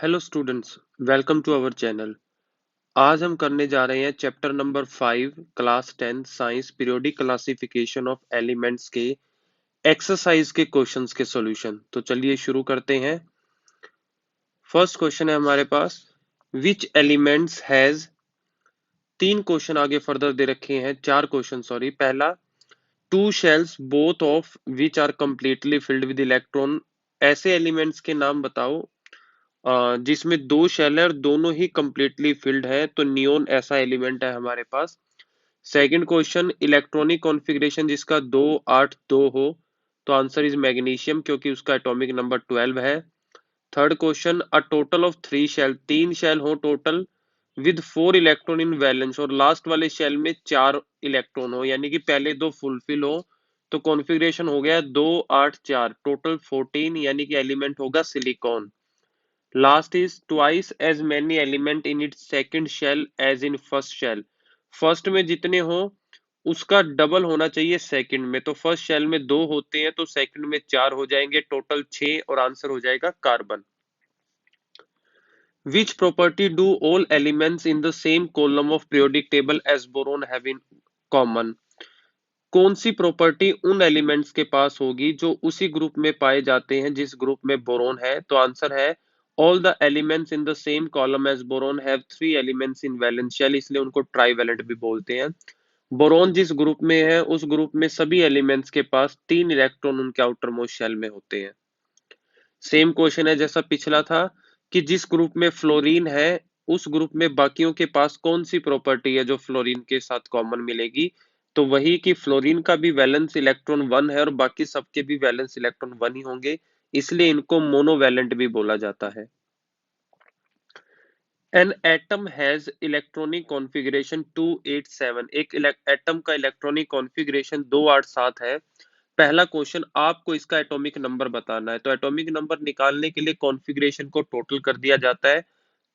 Hello students, welcome to our channel. आज हम करने जा रहे हैं chapter number 5 class 10 science periodic classification of elements के एक्सरसाइज के क्वेश्चंस के सॉल्यूशन। तो चलिए शुरू करते हैं। फर्स्ट क्वेश्चन है हमारे पास, विच एलिमेंट्स हैज, तीन क्वेश्चन आगे फर्दर दे रखे हैं, चार क्वेश्चन सॉरी। पहला, two shells both of which are completely filled with electron. ऐसे एलिमेंट्स के नाम बताओ जिसमें दो शेल है और दोनों ही कंप्लीटली फिल्ड है, तो नियोन ऐसा एलिमेंट है हमारे पास। सेकंड क्वेश्चन, इलेक्ट्रॉनिक कॉन्फ़िगरेशन जिसका 2 8 2 हो, तो आंसर इज मैग्नीशियम क्योंकि उसका एटॉमिक नंबर 12 है। Third question, a total of three shell, तीन शेल हो total with 4 electron in valence और लास्ट वाले शेल में 4 इलेक्ट्रॉन हो, यानी कि पहले दो फुलफिल हो, तो कॉन्फ़िगरेशन हो गया 2 8 4 टोटल 14, यानी कि एलिमेंट होगा silicon. Last is twice as many element in its second shell as in first shell। First में जितने हो उसका डबल होना चाहिए सेकंड में, तो फर्स्ट शेल में दो होते हैं तो सेकंड में चार हो जाएंगे, टोटल 6 और आंसर हो जाएगा carbon. Which property do all elements in the same column of periodic table as boron have in common। कौन सी प्रॉपर्टी उन एलिमेंट्स के पास होगी जो उसी ग्रुप में पाए जाते हैं जिस ग्रुप में बोरोन है, तो आंसर है all the elements in the same column as boron have 3 elements in valence shell, इसलिए उनको ट्राईवैलेंट भी बोलते हैं। बोरोन जिस ग्रुप में है उस ग्रुप में सभी एलिमेंट्स के पास 3 इलेक्ट्रॉन उनके आउटर मोस्ट शेल में होते हैं। सेम क्वेश्चन है जैसा पिछला था कि जिस ग्रुप में फ्लोरीन है उस ग्रुप में बाकियों के पास कौन सी प्रॉपर्टी है जो फ्लोरीन के साथ कॉमन मिलेगी, तो वही कि फ्लोरीन का भी वैलेंस इलेक्ट्रॉन 1 है और बाकी सबके भी वैलेंस इलेक्ट्रॉन 1 ही होंगे, इसलिए इनको मोनोवैलेंट भी बोला जाता है। An atom has electronic configuration 287, एक एटम का इलेक्ट्रॉनिक कॉन्फ़िगरेशन 287 है। पहला क्वेश्चन, आपको इसका एटॉमिक नंबर बताना है, तो एटॉमिक नंबर निकालने के लिए कॉन्फ़िगरेशन को टोटल कर दिया जाता है,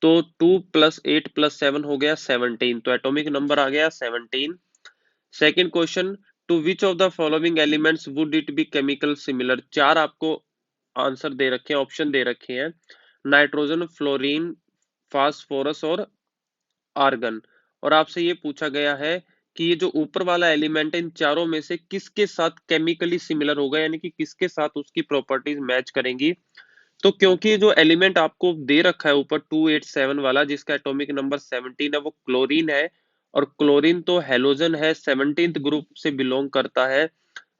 तो 2 + 8 + 7 हो गया 17, तो एटॉमिक नंबर आ गया 17। Second question, two which of the following elements would it be chemical similar. चार आपको आंसर दे रखे हैं, ऑप्शन दे रखे हैं, नाइट्रोजन, फ्लोरीन, फास्फोरस और आर्गन। और आपसे ये पूछा गया है कि ये जो ऊपर वाला एलिमेंट है इन चारों में से किसके साथ केमिकली सिमिलर होगा, यानी कि किसके साथ उसकी प्रॉपर्टीज मैच करेंगी। तो क्योंकि जो एलिमेंट आपको दे रखा है ऊपर 287 वाला जिसका एटॉमिक नंबर 17 है वो क्लोरीन है, और क्लोरीन तो हेलोजन है, 17th ग्रुप से बिलोंग करता है,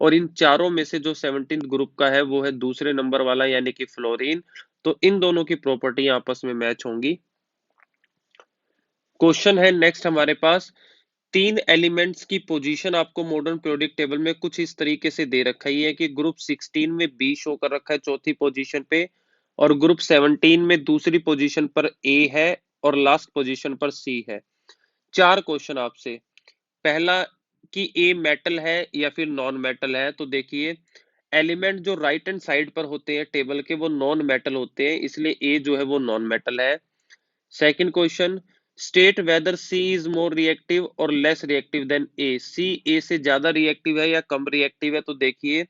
और इन चारों में से जो 17th ग्रुप का है वो है दूसरे नंबर वाला यानी कि फ्लोरीन, तो इन दोनों की प्रॉपर्टी आपस में मैच होंगी। क्वेश्चन है नेक्स्ट हमारे पास, तीन एलिमेंट्स की पोजीशन आपको मॉडर्न पीरियोडिक टेबल में कुछ इस तरीके से दे रखा है कि ग्रुप 16 में बी शो कर रखा है चौथी पोजीशन पे, और ग्रुप 17 में दूसरी पोजीशन पर ए है और लास्ट पोजीशन पर सी है। चार क्वेश्चन आपसे, पहला कि ए मेटल है या फिर नॉन मेटल है, तो देखिए एलिमेंट जो राइट हैंड साइड पर होते हैं टेबल के वो नॉन मेटल होते हैं, इसलिए ए जो है वो नॉन मेटल है। Second question, state whether C is more reactive और लेस रिएक्टिव देन ए। सी ए से ज्यादा रिएक्टिव है या कम रिएक्टिव है, तो देखिए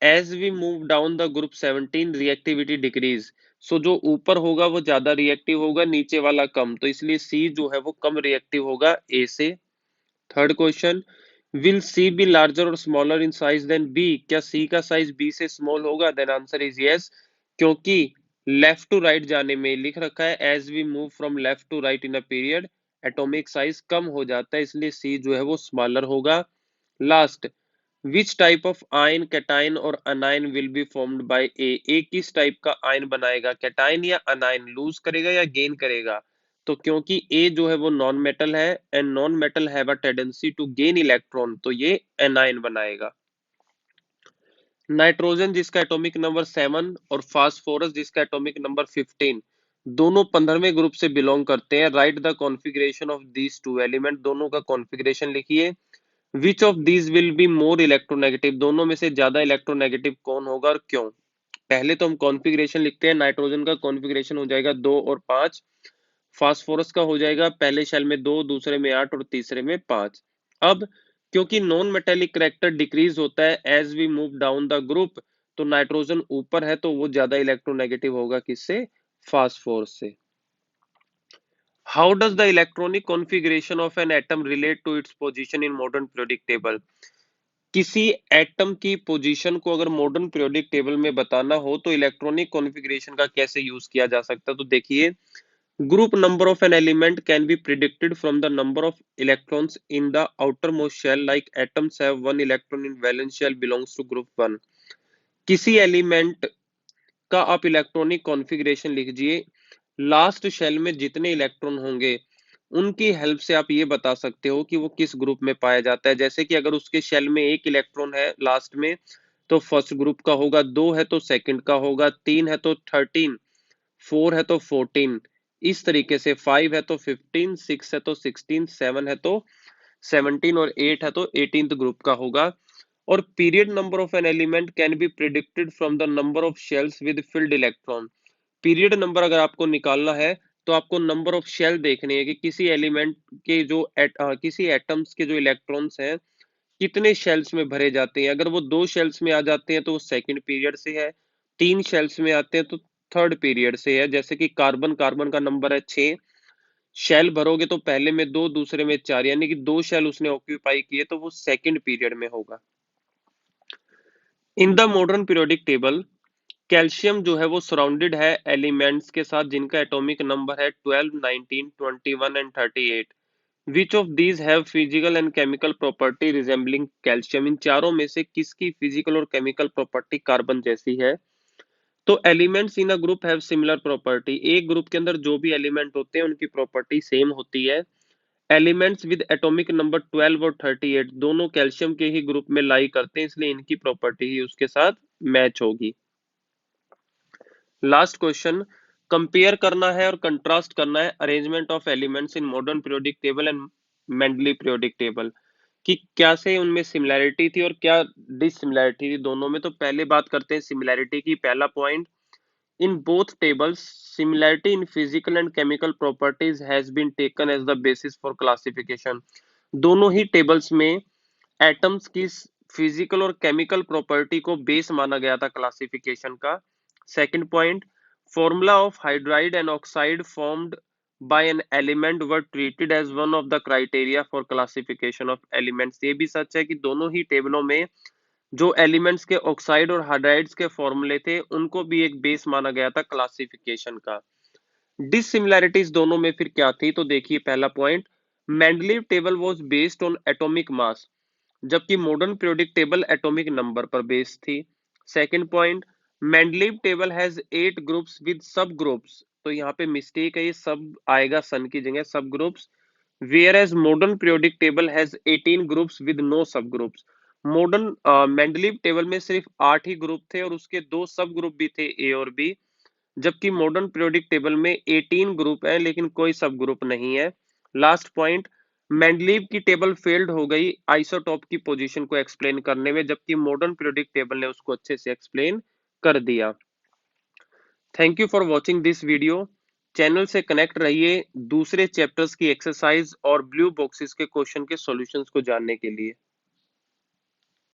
as we move down the group 17 reactivity decrease, so जो ऊपर होगा वो ज्यादा रिएक्टिव होगा, नीचे वाला कम, तो इसलिए सी जो है वो कम रिएक्टिव होगा ए से। Third question, will C be larger और smaller in size then B, क्या सी का साइज बी से स्मॉल होगा, देन आंसर इज यस, क्योंकि लेफ्ट टू राइट जाने में लिख रखा है as we move from left to right in a period atomic size कम हो जाता है, इसलिए सी जो है वो स्मॉलर होगा। Last, which type of ion cation और anion will be formed by A, A किस टाइप का आयन बनाएगा, कैटायन या अनायन, लूज करेगा या गेन करेगा, तो क्योंकि ए जो है वो नॉन मेटल है and non metal have a tendency to gain electron, तो ये एनायन बनाएगा। नाइट्रोजन जिसका एटॉमिक नंबर 7 और फास्फोरस जिसका एटॉमिक नंबर 15 दोनों 15वें ग्रुप से बिलोंग करते हैं। Right the configuration of these two element, दोनों का कॉन्फ़िगरेशन लिखिए। विच of these will be more electronegative, दोनों में से ज्यादा इलेक्ट्रोनेगेटिव कौन होगा और क्यों। पहले तो हम कॉन्फ़िगरेशन लिखते हैं, नाइट्रोजन का कॉन्फ़िगरेशन हो जाएगा 2 और 5, फास्फोरस का हो जाएगा पहले शेल में 2, दूसरे में 8 और तीसरे में 5। अब क्योंकि नॉन मेटेलिक करेक्टर डिक्रीज होता है as we move down the group, तो नाइट्रोजन ऊपर है तो वो ज्यादा इलेक्ट्रोनेगेटिव होगा किससे, फास्फोरस से। How does the electronic configuration of an atom relate to its position in modern periodic table? किसी एटम की पोजीशन को अगर मॉडर्न पीरियोडिक टेबल में बताना हो तो इलेक्ट्रॉनिक कॉन्फ़िगरेशन का कैसे यूज किया जा सकता है? तो देखिए, group number of an element can be predicted from the number of electrons in the outermost shell, like atoms have one electron in valence shell belongs to group 1। किसी element का आप इलेक्ट्रॉनिक कॉन्फ़िगरेशन लिखिए, last shell में जितने electron होंगे उनकी help से आप ये बता सकते हो कि वो किस ग्रुप में पाया जाता है। जैसे कि अगर उसके शेल में एक इलेक्ट्रॉन है लास्ट में तो फर्स्ट ग्रुप का होगा, दो है तो सेकंड का होगा, तीन है तो 13, 4 है तो 14, इस तरीके से 5 है तो 15, 6 है तो 16, 7 है तो 17 और 8 है तो 18th ग्रुप का होगा। और period number of an element can be predicted from the number of shells with field electron. Period number अगर आपको निकालना है तो आपको नंबर ऑफ शेल देखने हैं कि किसी एलिमेंट के जो किसी एटम्स के जो इलेक्ट्रॉन्स हैं कितने शेल्स में भरे जाते हैं। अगर वो दो शेल्स में आ जाते हैं तो वो सेकंड पीरियड से है, तीन शेल्स में आते हैं तो थर्ड पीरियड से है। जैसे कि कार्बन कार्बन का नंबर है 6, शेल भरोगे तो पहले में दो दूसरे में चार, यानी कि दो शेल उसने ऑक्यूपाई किए तो वो सेकंड पीरियड में होगा। In the modern periodic table calcium जो है वो सराउंडेड है एलिमेंट्स के साथ जिनका एटॉमिक नंबर है 12, 19, 21 and 38। Which of these have physical and chemical property resembling calcium? इन चारों में से किसकी फिजिकल और केमिकल प्रॉपर्टी कार्बन जैसी है? तो elements in a group have similar property, एक ग्रुप के अंदर जो भी एलिमेंट होते हैं उनकी प्रॉपर्टी सेम होती है। एलिमेंट्स विद एटॉमिक नंबर 12 और 38 दोनों कैल्शियम के ही ग्रुप में लाई करते हैं, इसलिए इनकी प्रॉपर्टी ही उसके साथ मैच होगी। लास्ट क्वेश्चन, कंपेयर करना है और कंट्रास्ट करना है arrangement of elements in modern periodic table and Mendeley periodic table, कि क्या से उनमें सिमिलैरिटी थी और क्या डिससिमिलैरिटी थी दोनों में। तो पहले बात करते हैं सिमिलैरिटी की। पहला point, in both tables similarity in physical and chemical properties has been taken as the basis for classification। दोनों ही टेबल्स में एटम्स की फिजिकल और केमिकल प्रॉपर्टी को बेस माना गया था क्लासिफिकेशन का। Second point, formula of hydride and oxide formed by an element were treated as one of the criteria for classification of elements. ये भी सच है कि दोनों ही टेबलों में जो एलिमेंट्स के ऑक्साइड और हाइड्राइड्स के फॉर्मूले थे उनको भी एक बेस माना गया था क्लासिफिकेशन का। डिससिमिलैरिटीज दोनों में फिर क्या थी? तो देखिए, पहला point, Mendeleev table was based on atomic mass, जबकि modern periodic table atomic number पर बेस्ड थी। Second point, Mendeleev table has 8 groups with sub groups, तो यहाँ पे मिस्टेक है, ये सब आएगा सन की जगह, सब groups. whereas modern periodic table has 18 groups with no subgroups। Modern Mendeleev table में सिर्फ 8 ही ग्रुप थे और उसके दो सब ग्रुप भी थे, ए और बी, जबकि मॉडर्न पीरियोडिक टेबल में 18 ग्रुप है लेकिन कोई सब ग्रुप नहीं है। लास्ट पॉइंट, मेंडलीव की टेबल फेल्ड हो गई आइसोटॉप की पोजीशन को एक्सप्लेन करने में, जबकि मॉडर्न पीरियोडिक टेबल ने उसको अच्छे से एक्सप्लेन कर दिया। Thank you for watching this video. Channel से कनेक्ट रहिए दूसरे चैप्टर्स की एक्सरसाइज और ब्लू बॉक्सेस के क्वेश्चन के सॉल्यूशंस को जानने के लिए।